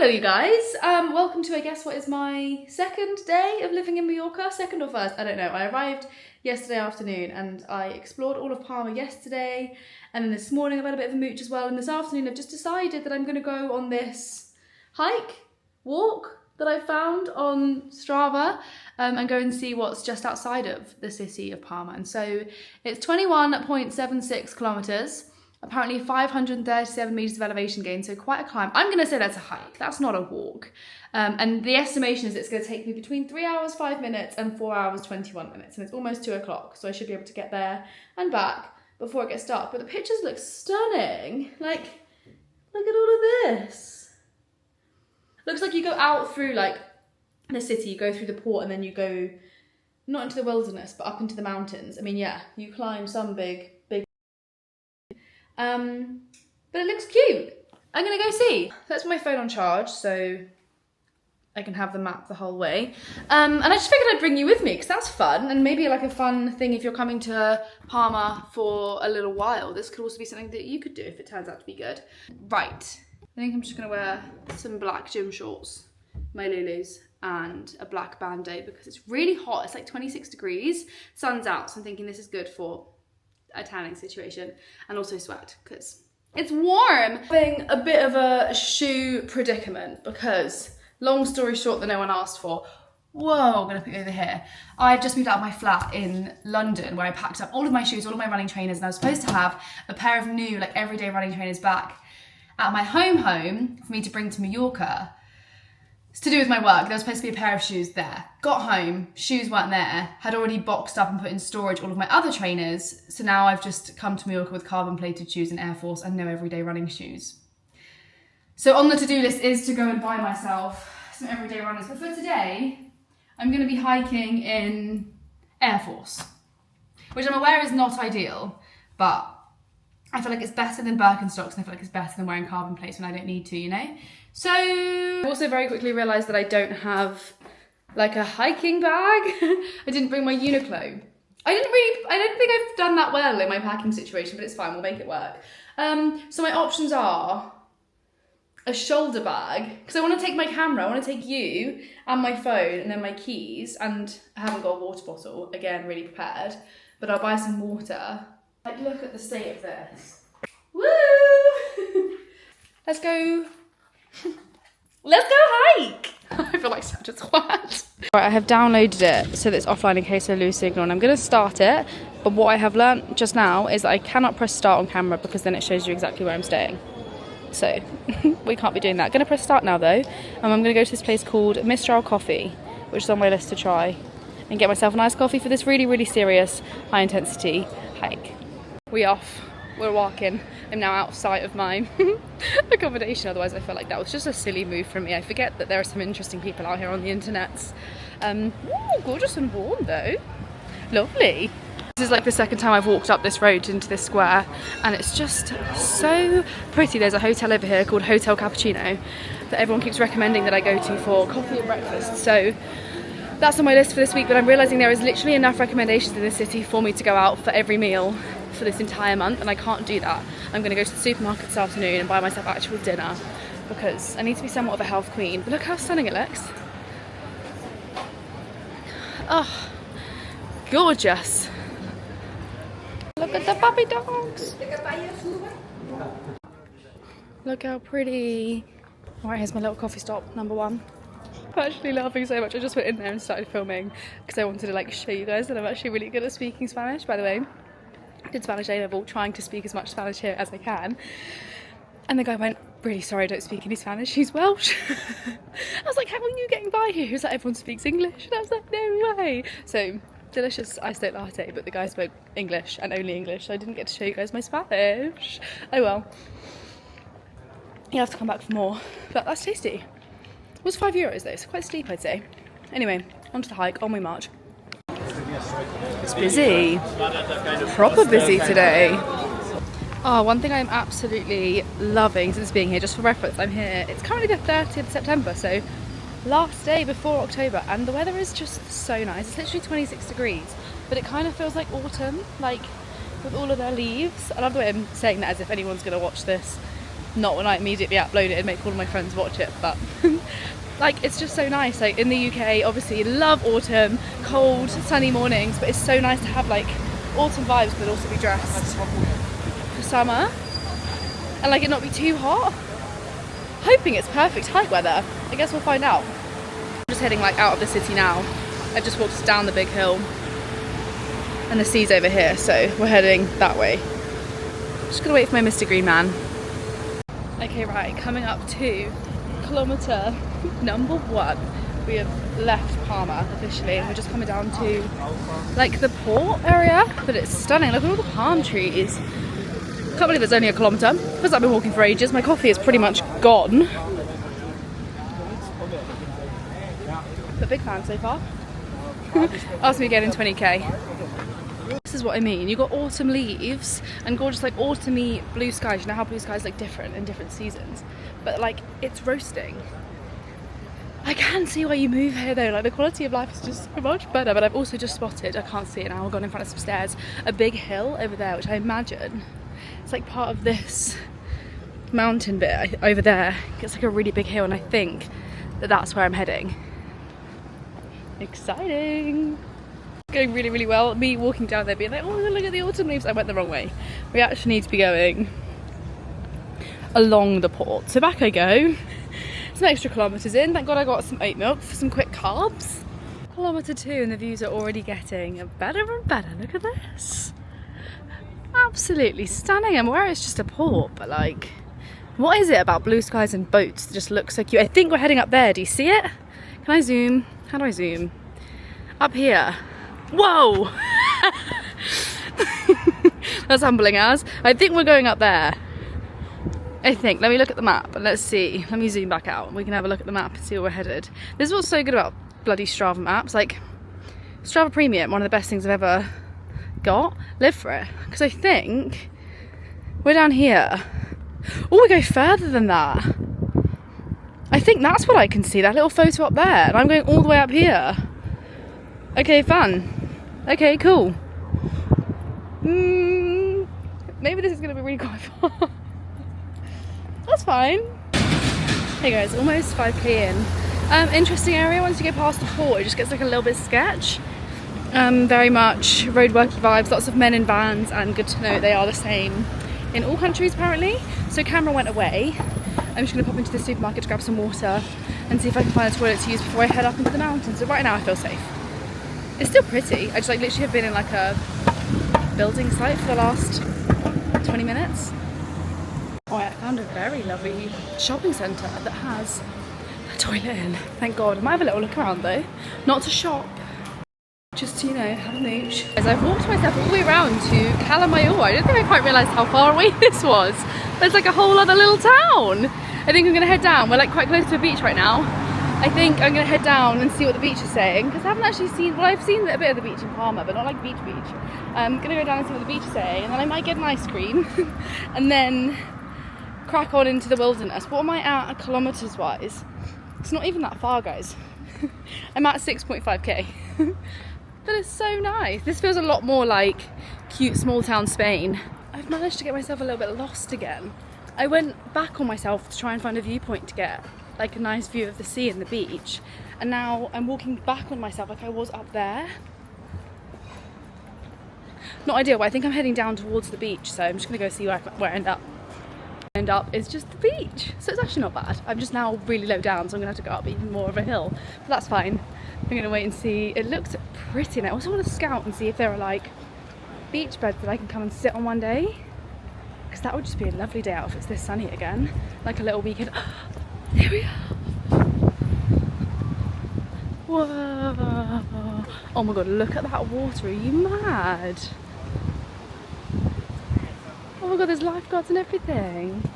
Hello you guys, welcome to I guess what is my second day of living in Mallorca, second or first, I don't know. I arrived yesterday afternoon and I explored all of Palma yesterday, and then this morning I've had a bit of a mooch as well, and this afternoon I've just decided that I'm going to go on this walk that I found on Strava and go and see what's just outside of the city of Palma. And so it's 21.76 kilometers. Apparently 537 meters of elevation gain, so quite a climb. I'm gonna say that's a hike, that's not a walk. And the estimation is it's gonna take me between 3 hours, 5 minutes and 4 hours, 21 minutes. And it's almost 2 o'clock, so I should be able to get there and back before it gets dark. But the pictures look stunning. Like, look at all of this. Looks like you go out through like the city, you go through the port and then you go, not into the wilderness, but up into the mountains. I mean, yeah, you climb some big but it looks cute. I'm gonna go see. That's my phone on charge, so I can have the map the whole way. And I just figured I'd bring you with me because that's fun, and maybe like a fun thing if you're coming to Palma for a little while. This could also be something that you could do if it turns out to be good. Right, I think I'm just gonna wear some black gym shorts, my Lulus, and a black band-aid because it's really hot. It's like 26 degrees, sun's out, so I'm thinking this is good for a tanning situation, and also sweat because it's warm. Having a bit of a shoe predicament because, long story short that no one asked for, whoa, I'm gonna put you over here. I've just moved out of my flat in London where I packed up all of my shoes, all of my running trainers, and I was supposed to have a pair of new, like everyday running trainers back at my home for me to bring to Mallorca. It's to do with my work. There was supposed to be a pair of shoes there. Got home, shoes weren't there, had already boxed up and put in storage all of my other trainers, so now I've just come to Mallorca with carbon plated shoes and Air Force and no everyday running shoes. So on the to-do list is to go and buy myself some everyday runners, but for today, I'm gonna be hiking in Air Force, which I'm aware is not ideal, but I feel like it's better than Birkenstocks, and I feel like it's better than wearing carbon plates when I don't need to, you know? So I also very quickly realised that I don't have like a hiking bag. I didn't bring my Uniqlo. I don't think I've done that well in my packing situation, but it's fine, we'll make it work. So my options are a shoulder bag, because I want to take my camera, I want to take you and my phone and then my keys, and I haven't got a water bottle, again, really prepared, but I'll buy some water. Like, look at the state of this. Woo! Let's go. Let's go hike! I feel like such a twat. Right, I have downloaded it so that it's offline in case I lose signal, and I'm going to start it, but what I have learnt just now is that I cannot press start on camera because then it shows you exactly where I'm staying. So, we can't be doing that. I'm going to press start now though, and I'm going to go to this place called Mistral Coffee, which is on my list to try, and get myself a nice coffee for this really, really serious, high intensity hike. We off. We're walking. I'm now out of sight of my accommodation, otherwise I feel like that was just a silly move from me. I forget that there are some interesting people out here on the internet. Ooh, gorgeous and warm though. Lovely. This is like the second time I've walked up this road into this square, and it's just so pretty. There's a hotel over here called Hotel Cappuccino that everyone keeps recommending that I go to for coffee and breakfast. So that's on my list for this week, but I'm realising there is literally enough recommendations in this city for me to go out for every meal for this entire month, and I can't do that. I'm going to go to the supermarket this afternoon and buy myself actual dinner because I need to be somewhat of a health queen. But look how stunning it looks. Oh, gorgeous. Look at the puppy dogs. Look how pretty. Alright, here's my little coffee stop, number one. I'm actually laughing so much. I just went in there and started filming because I wanted to like show you guys that I'm actually really good at speaking Spanish, by the way. I did Spanish A-level, trying to speak as much Spanish here as I can. And the guy went, really sorry, I don't speak any Spanish, he's Welsh. I was like, how are you getting by here? He was like, everyone speaks English. And I was like, no way. So, delicious iced oat latte, but the guy spoke English and only English, so I didn't get to show you guys my Spanish. Oh well. You'll have to come back for more. But that's tasty. It was €5 though, so quite steep I'd say. Anyway, onto the hike, on we march. It's busy. Proper busy today. Oh, one thing I'm absolutely loving since being here, just for reference, I'm here, it's currently the 30th of September, so last day before October, and the weather is just so nice. It's literally 26 degrees, but it kind of feels like autumn, like with all of their leaves. I love the way I'm saying that as if anyone's going to watch this Not when I immediately upload it and make all of my friends watch it, but like it's just so nice. Like in the UK, obviously love autumn, cold, sunny mornings, but it's so nice to have like autumn vibes but also be dressed for summer and like it not be too hot. Hoping it's perfect hike weather. I guess we'll find out. I'm just heading like out of the city now. I just walked down the big hill and the sea's over here, so we're heading that way. Just gonna wait for my Mr. Green Man. Okay, right, coming up to kilometre number 1. We have left Palma officially and we're just coming down to like the port area, but it's stunning. Look at all the palm trees. Can't believe it's only a kilometre. Feels like I've been walking for ages. My coffee is pretty much gone. But big fan so far. Ask me again in 20k. This is what I mean. You got autumn leaves and gorgeous like autumny blue skies. You know how blue skies like different in different seasons, but like it's roasting. I can see why you move here though. Like the quality of life is just so much better. But I've also just spotted, I can't see it now, I've gone in front of some stairs, a big hill over there, which I imagine it's like part of this mountain bit over there. It's like a really big hill, and I think that that's where I'm heading. Exciting. Going really, really well. Me walking down there being like, oh, look at the autumn leaves. I went the wrong way. We actually need to be going along the port. So back I go. Some extra kilometres in. Thank God I got some oat milk for some quick carbs. Kilometre 2 and the views are already getting better and better. Look at this. Absolutely stunning. I'm aware it's just a port, but like, what is it about blue skies and boats that just look so cute? I think we're heading up there. Do you see it? Can I zoom? How do I zoom? Up here. Whoa! That's humbling as. I think we're going up there. I think. Let me look at the map and let's see. Let me zoom back out. We can have a look at the map and see where we're headed. This is what's so good about bloody Strava maps. Like, Strava Premium, one of the best things I've ever got. Live for it. Because I think we're down here. Oh, we go further than that. I think that's what I can see. That little photo up there. And I'm going all the way up here. Okay, fun. Okay, cool. Maybe this is going to be really quite far. That's fine. Hey guys, almost 5k in. Interesting area. Once you get past the port, it just gets like a little bit sketch. Very much roadworky vibes, lots of men in vans, and good to know they are the same in all countries apparently. So camera went away. I'm just going to pop into the supermarket to grab some water and see if I can find a toilet to use before I head up into the mountains. So right now I feel safe. It's still pretty. I just like literally have been in like a building site for the last 20 minutes. Oh, I found a very lovely shopping centre that has a toilet in. Thank God. I might have a little look around though. Not to shop, just to, you know, have a mooch. As I've walked myself all the way around to Calamayor. I don't think I quite realised how far away this was. There's like a whole other little town. I think I'm going to head down. We're like quite close to a beach right now. I think I'm going to head down and see what the beach is saying, because I haven't actually seen, well, I've seen a bit of the beach in Palma, but not like beach. I'm going to go down and see what the beach is saying, and then I might get an ice cream and then crack on into the wilderness. What am I at kilometres wise? It's not even that far, guys. I'm at 6.5k. But it's so nice. This feels a lot more like cute small town Spain. I've managed to get myself a little bit lost again. I went back on myself to try and find a viewpoint to get like a nice view of the sea and the beach, and now I'm walking back on myself like I was up there. Not ideal, but I think I'm heading down towards the beach, so I'm just gonna go see where I end up. End up is just the beach, so it's actually not bad. I'm just now really low down, so I'm gonna have to go up even more of a hill, but that's fine. I'm gonna wait and see. It looks pretty, and I also want to scout and see if there are like beach beds that I can come and sit on one day, because that would just be a lovely day out if it's this sunny again, like a little weekend. Here we are. Whoa. Oh my God, look at that water. Are you mad? Oh my God, there's lifeguards and everything.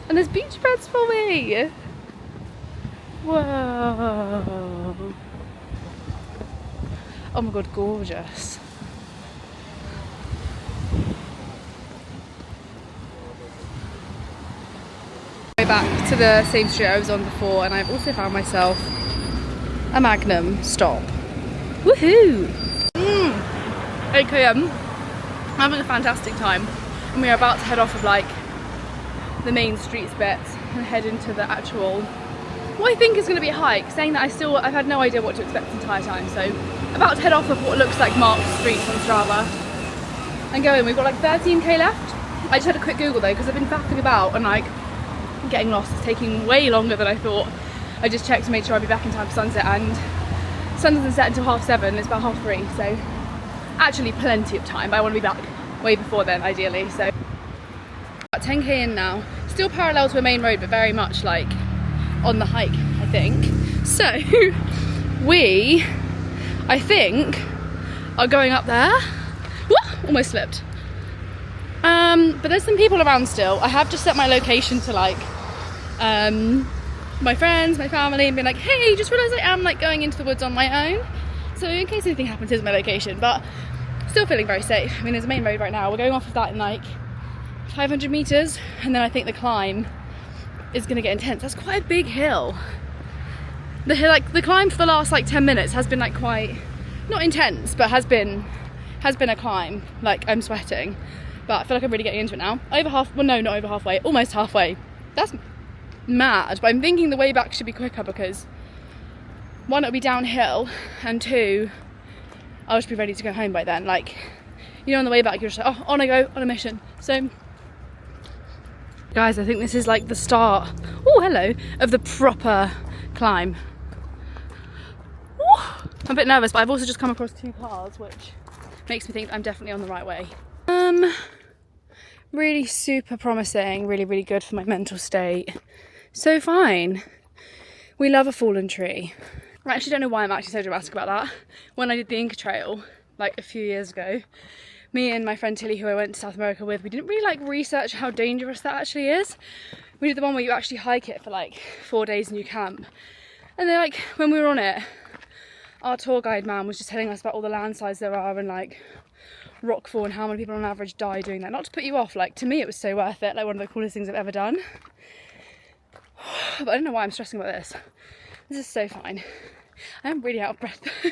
And there's beach beds for me. Whoa. Oh my God, gorgeous. Back to the same street I was on before, and I've also found myself a Magnum stop. Woohoo! 8 km, having a fantastic time, and we are about to head off of like the main streets bit and head into the actual, what I think is going to be a hike, saying that I've had no idea what to expect the entire time, so about to head off of what looks like marked streets on Strava and go in. We've got like 13k left. I just had a quick Google though, because I've been faffing about and like getting lost. It's taking way longer than I thought. I just checked to make sure I'd be back in time for sunset, and sun doesn't set until 7:30, it's about 3:30, so actually plenty of time, but I want to be back way before then ideally. So about 10k in now, still parallel to a main road, but very much like on the hike, I think. So we, I think, are going up there. Woo! Almost slipped. But there's some people around still. I have just set my location to like my friends, my family, and been like, hey, just realised I am like going into the woods on my own, so in case anything happens, here's my location. But still feeling very safe. I mean, there's a main road right now. We're going off of that in like 500 meters, and then I think the climb is going to get intense. That's quite a big hill. The climb for the last like 10 minutes has been like quite, not intense, but has been a climb. Like, I'm sweating, but I feel like I'm really getting into it now. Not over halfway, almost halfway. That's mad, but I'm thinking the way back should be quicker, because one, it'll be downhill, and two, I'll just be ready to go home by then. Like, you know, on the way back you're just like, oh, on I go, on a mission. So guys, I think this is like the start, oh hello, of the proper climb. Ooh, I'm a bit nervous, but I've also just come across 2 cars, which makes me think I'm definitely on the right way. Really super promising, really, really good for my mental state. So fine. We love a fallen tree. I actually don't know why I'm actually so dramatic about that. When I did the Inca Trail, like a few years ago, me and my friend Tilly, who I went to South America with, we didn't really like research how dangerous that actually is. We did the one where you actually hike it for like 4 days and you camp. And then like, when we were on it, our tour guide man was just telling us about all the landslides there are and like rockfall and how many people on average die doing that. Not to put you off, like to me it was so worth it, like one of the coolest things I've ever done. But I don't know why I'm stressing about this. This is so fine. I am really out of breath though.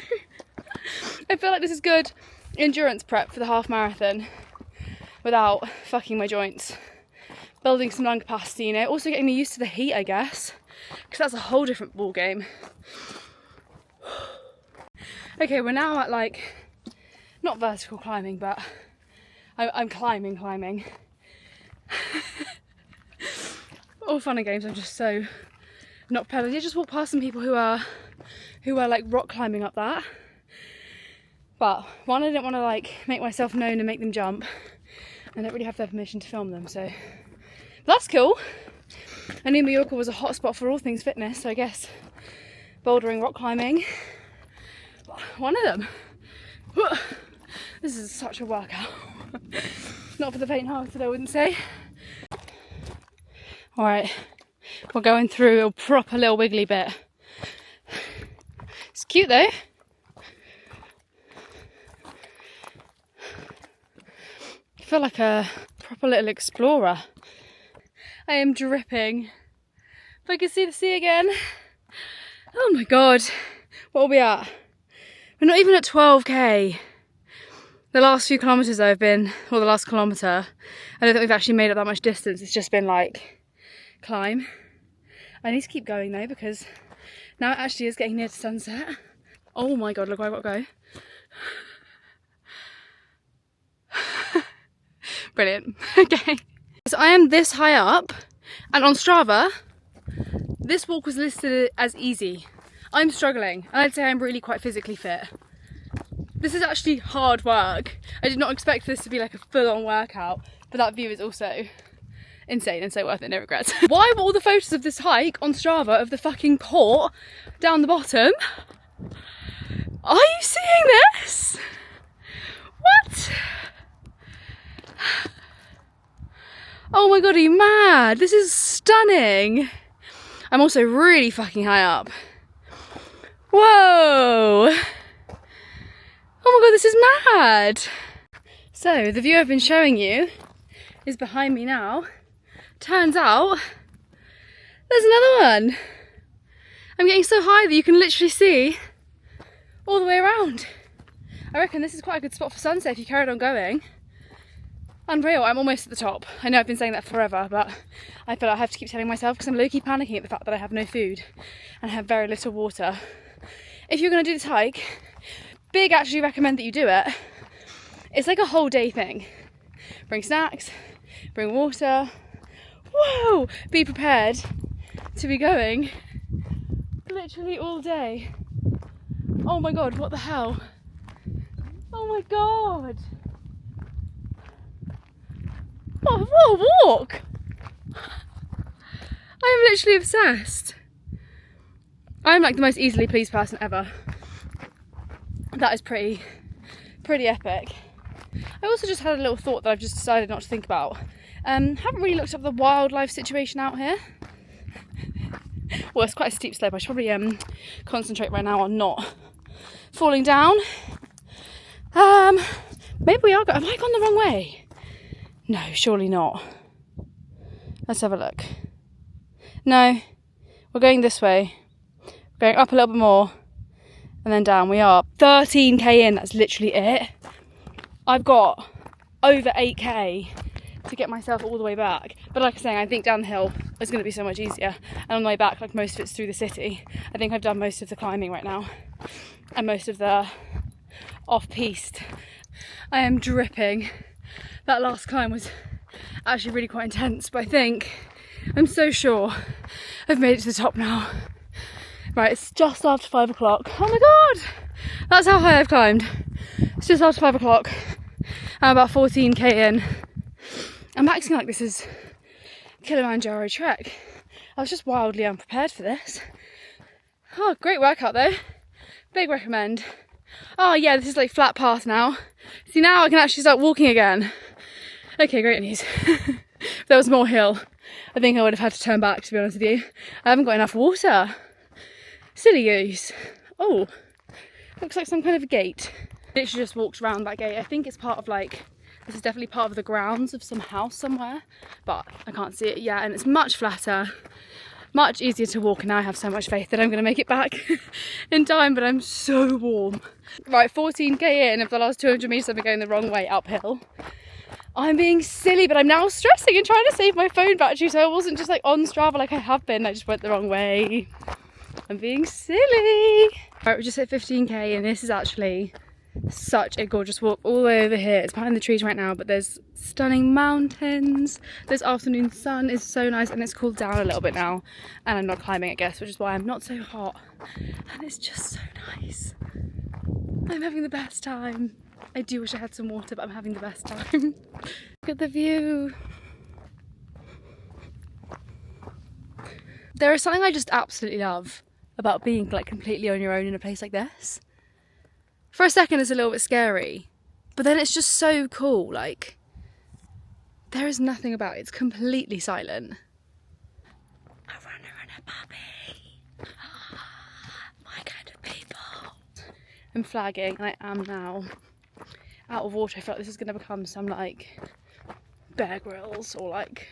I feel like this is good endurance prep for the half marathon without fucking my joints. Building some lung capacity, you know. Also getting me used to the heat, I guess, because that's a whole different ball game. Okay, we're now at like, not vertical climbing, but I'm climbing. All fun and games. I'm just so not prepared. I did just walk past some people who are like rock climbing up that. But one, I didn't want to like make myself known and make them jump. I don't really have their permission to film them, so that's cool. I knew Mallorca was a hot spot for all things fitness, so I guess bouldering, rock climbing, one of them. This is such a workout. Not for the faint-hearted, I wouldn't say. All right, we're going through a proper little wiggly bit. It's cute though. I feel like a proper little explorer. I am dripping. If I can see the sea again. Oh my god. What are we at? We're not even at 12k. The last few kilometres I've been, or the last kilometre, I don't think we've actually made up that much distance. It's just been like climb. I need to keep going though, because now it actually is getting near to sunset. Oh my god, look where I've got to go. Brilliant. Okay. So I am this high up, and on Strava, this walk was listed as easy. I'm struggling, and I'd say I'm really quite physically fit. This is actually hard work. I did not expect this to be like a full-on workout, but that view is also insane and so worth it, no regrets. Why were all the photos of this hike on Strava of the fucking port down the bottom? Are you seeing this? What? Oh my god, are you mad? This is stunning. I'm also really fucking high up. Whoa! Oh my god, this is mad! So, the view I've been showing you is behind me now. Turns out, there's another one. I'm getting so high that you can literally see all the way around. I reckon this is quite a good spot for sunset if you carried on going. Unreal, I'm almost at the top. I know I've been saying that forever, but I feel like I have to keep telling myself because I'm low-key panicking at the fact that I have no food and have very little water. If you're going to do this hike, big actually recommend that you do it. It's like a whole day thing. Bring snacks, bring water. Whoa! Be prepared to be going literally all day. Oh my god, what the hell? Oh my god! What a walk! I am literally obsessed. I'm like the most easily pleased person ever. That is pretty epic. I also just had a little thought that I've just decided not to think about. Haven't really looked up the wildlife situation out here. Well, it's quite a steep slope. I should probably concentrate right now on not falling down. Maybe we are. Have I gone the wrong way? No, surely not. Let's have a look. No, we're going this way. We're going up a little bit more and then down. We are 13k in, that's literally it. I've got over 8k to get myself all the way back. But like I was saying, I think down the hill is going to be so much easier. And on the way back, like most of it's through the city. I think I've done most of the climbing right now and most of the off-piste. I am dripping. That last climb was actually really quite intense, but I think I'm so sure I've made it to the top now. Right, it's just after 5 o'clock. Oh my god! That's how high I've climbed. It's just after 5 o'clock. I'm about 14k in. I'm acting like this is Kilimanjaro trek. I was just wildly unprepared for this. Oh, great workout though. Big recommend. Oh yeah, this is like flat path now. See, now I can actually start walking again. Okay, great news. If there was more hill, I think I would have had to turn back, to be honest with you. I haven't got enough water. Silly goose. Oh, looks like some kind of a gate. Literally just walked around that gate. I think it's part of like, this is definitely part of the grounds of some house somewhere, but I can't see it yet, and it's much flatter, much easier to walk, and now I have so much faith that I'm going to make it back in time, but I'm so warm. Right, 14k in, of the last 200 metres I've been going the wrong way uphill. I'm being silly, but I'm now stressing and trying to save my phone battery so I wasn't just like on Strava like I have been. I just went the wrong way. I'm being silly. Right, we just hit 15k and this is actually such a gorgeous walk all the way over here. It's behind the trees right now, but there's stunning mountains. This afternoon sun is so nice and it's cooled down a little bit now. And I'm not climbing, I guess, which is why I'm not so hot. And it's just so nice. I'm having the best time. I do wish I had some water, but I'm having the best time. Look at the view. There is something I just absolutely love about being like completely on your own in a place like this. For a second it's a little bit scary, but then it's just so cool. Like, there is nothing about it. It's completely silent. A runner and a puppy. My kind of people. I'm flagging and I am now out of water. I feel like this is going to become some like Bear Grylls or like,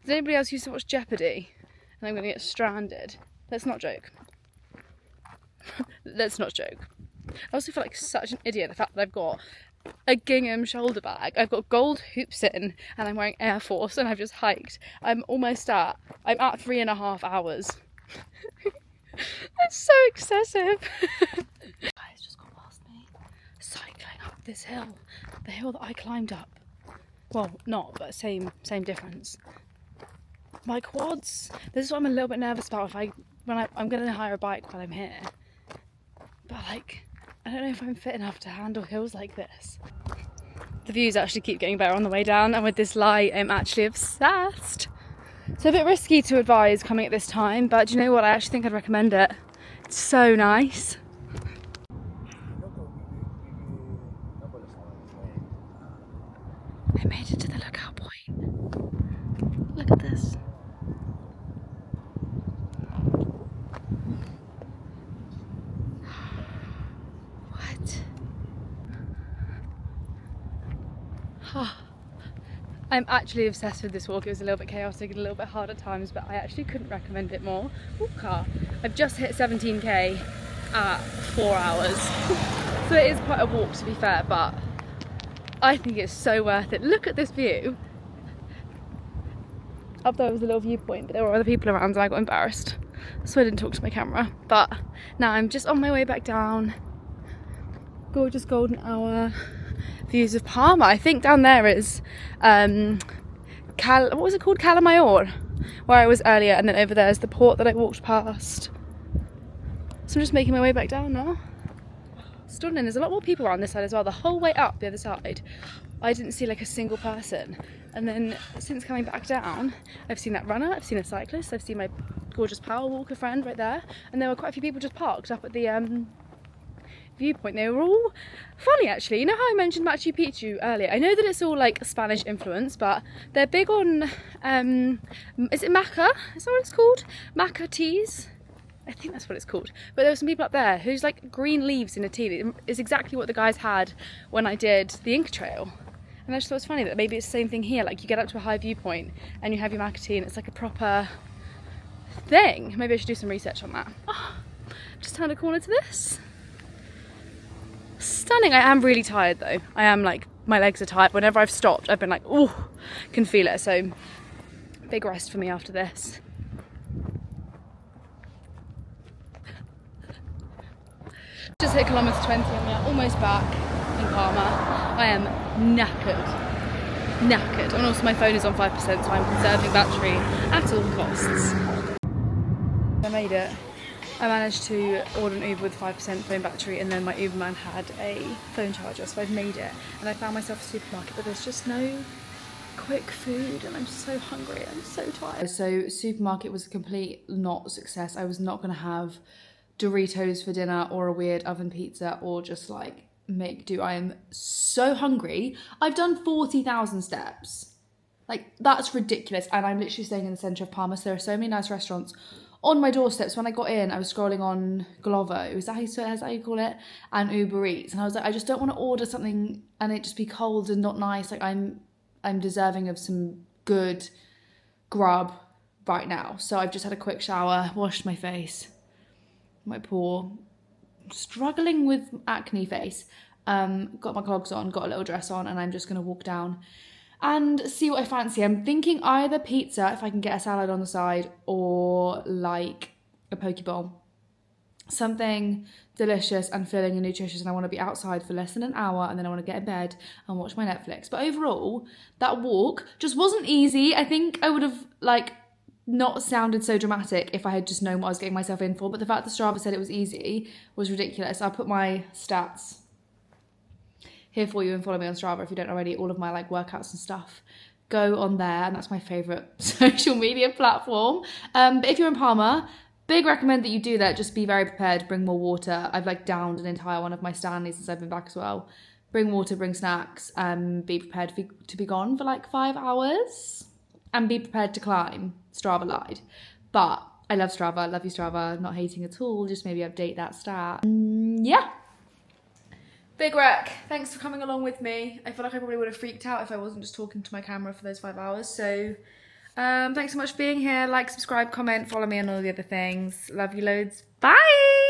does anybody else used to watch Jeopardy? And I'm going to get stranded. Let's not joke. Let's not joke. I also feel like such an idiot, the fact that I've got a gingham shoulder bag, I've got gold hoops in, and I'm wearing Air Force, and I've just hiked. I'm at 3.5 hours. That's so excessive. Guys just got past me, cycling up this hill, the hill that I climbed up. Well, not, but same difference. My quads. This is what I'm a little bit nervous about. I'm going to hire a bike while I'm here, but like, I don't know if I'm fit enough to handle hills like this. The views actually keep getting better on the way down, and with this light, I'm actually obsessed. It's a bit risky to advise coming at this time, but do you know what? I actually think I'd recommend it. It's so nice. I made it to the lookout point. Look at this. What? I'm actually obsessed with this walk. It was a little bit chaotic and a little bit hard at times, but I actually couldn't recommend it more. Ooh, car. I've just hit 17k at 4 hours. So it is quite a walk, to be fair, but I think it's so worth it. Look at this view. Up there was a little viewpoint, but there were other people around and I got embarrassed, so I didn't talk to my camera. But now I'm just on my way back down. Gorgeous golden hour views of Palma. I think down there is what was it called? Calamayor, where I was earlier, and then over there is the port that I walked past. So I'm just making my way back down now. Stunning. There's a lot more people around this side as well. The whole way up the other side I didn't see like a single person, and then since coming back down I've seen that runner, I've seen a cyclist, I've seen my gorgeous power walker friend right there, and there were quite a few people just parked up at the viewpoint. They were all funny actually. You know how I mentioned Machu Picchu earlier? I know that it's all like Spanish influence, but they're big on is it maca? Is that what it's called? Maca teas? I think that's what it's called. But there were some people up there who's like green leaves in a tea. It's exactly what the guys had when I did the Inca Trail. And I just thought it was funny that maybe it's the same thing here. Like you get up to a high viewpoint and you have your maca tea and it's like a proper thing. Maybe I should do some research on that. Oh, just turned a corner to this. Stunning. I am really tired though. I am like, my legs are tired. Whenever I've stopped, I've been like, oh, can feel it. So big rest for me after this. Just hit kilometre 20 and we're almost back in Palma. I am knackered. And also my phone is on 5%, so I'm conserving battery at all costs. I made it. I managed to order an Uber with 5% phone battery, and then my Uber man had a phone charger, so I've made it. And I found myself a supermarket, but there's just no quick food and I'm so hungry. I'm so tired. So supermarket was a complete not success. I was not going to have Doritos for dinner or a weird oven pizza or just like make do. I am so hungry. I've done 40,000 steps. Like that's ridiculous. And I'm literally staying in the centre of Palma, so there are so many nice restaurants on my doorsteps. When I got in, I was scrolling on Glovo, is that how you call it? And Uber Eats. And I was like, I just don't want to order something and it just be cold and not nice. Like I'm deserving of some good grub right now. So I've just had a quick shower, washed my face. My poor, struggling with acne face. Got my clogs on, got a little dress on, and I'm just gonna walk down and see what I fancy. I'm thinking either pizza, if I can get a salad on the side, or like a poke bowl. Something delicious and filling and nutritious, and I want to be outside for less than an hour, and then I want to get in bed and watch my Netflix. But overall, that walk just wasn't easy. I think I would have like not sounded so dramatic if I had just known what I was getting myself in for, but the fact that Strava said it was easy was ridiculous. I'll put my stats here for you and follow me on Strava if you don't already. All of my like workouts and stuff go on there, and that's my favourite social media platform. But if you're in Palma, big recommend that you do that. Just be very prepared, bring more water. I've like downed an entire one of my Stanleys since I've been back as well. Bring water, bring snacks, be prepared to be gone for like 5 hours. And be prepared to climb. Strava lied. But I love Strava. I love you, Strava. Not hating at all. Just maybe update that stat. Yeah. Big wreck. Thanks for coming along with me. I feel like I probably would have freaked out if I wasn't just talking to my camera for those 5 hours. So thanks so much for being here. Like, subscribe, comment, follow me on all the other things. Love you loads. Bye.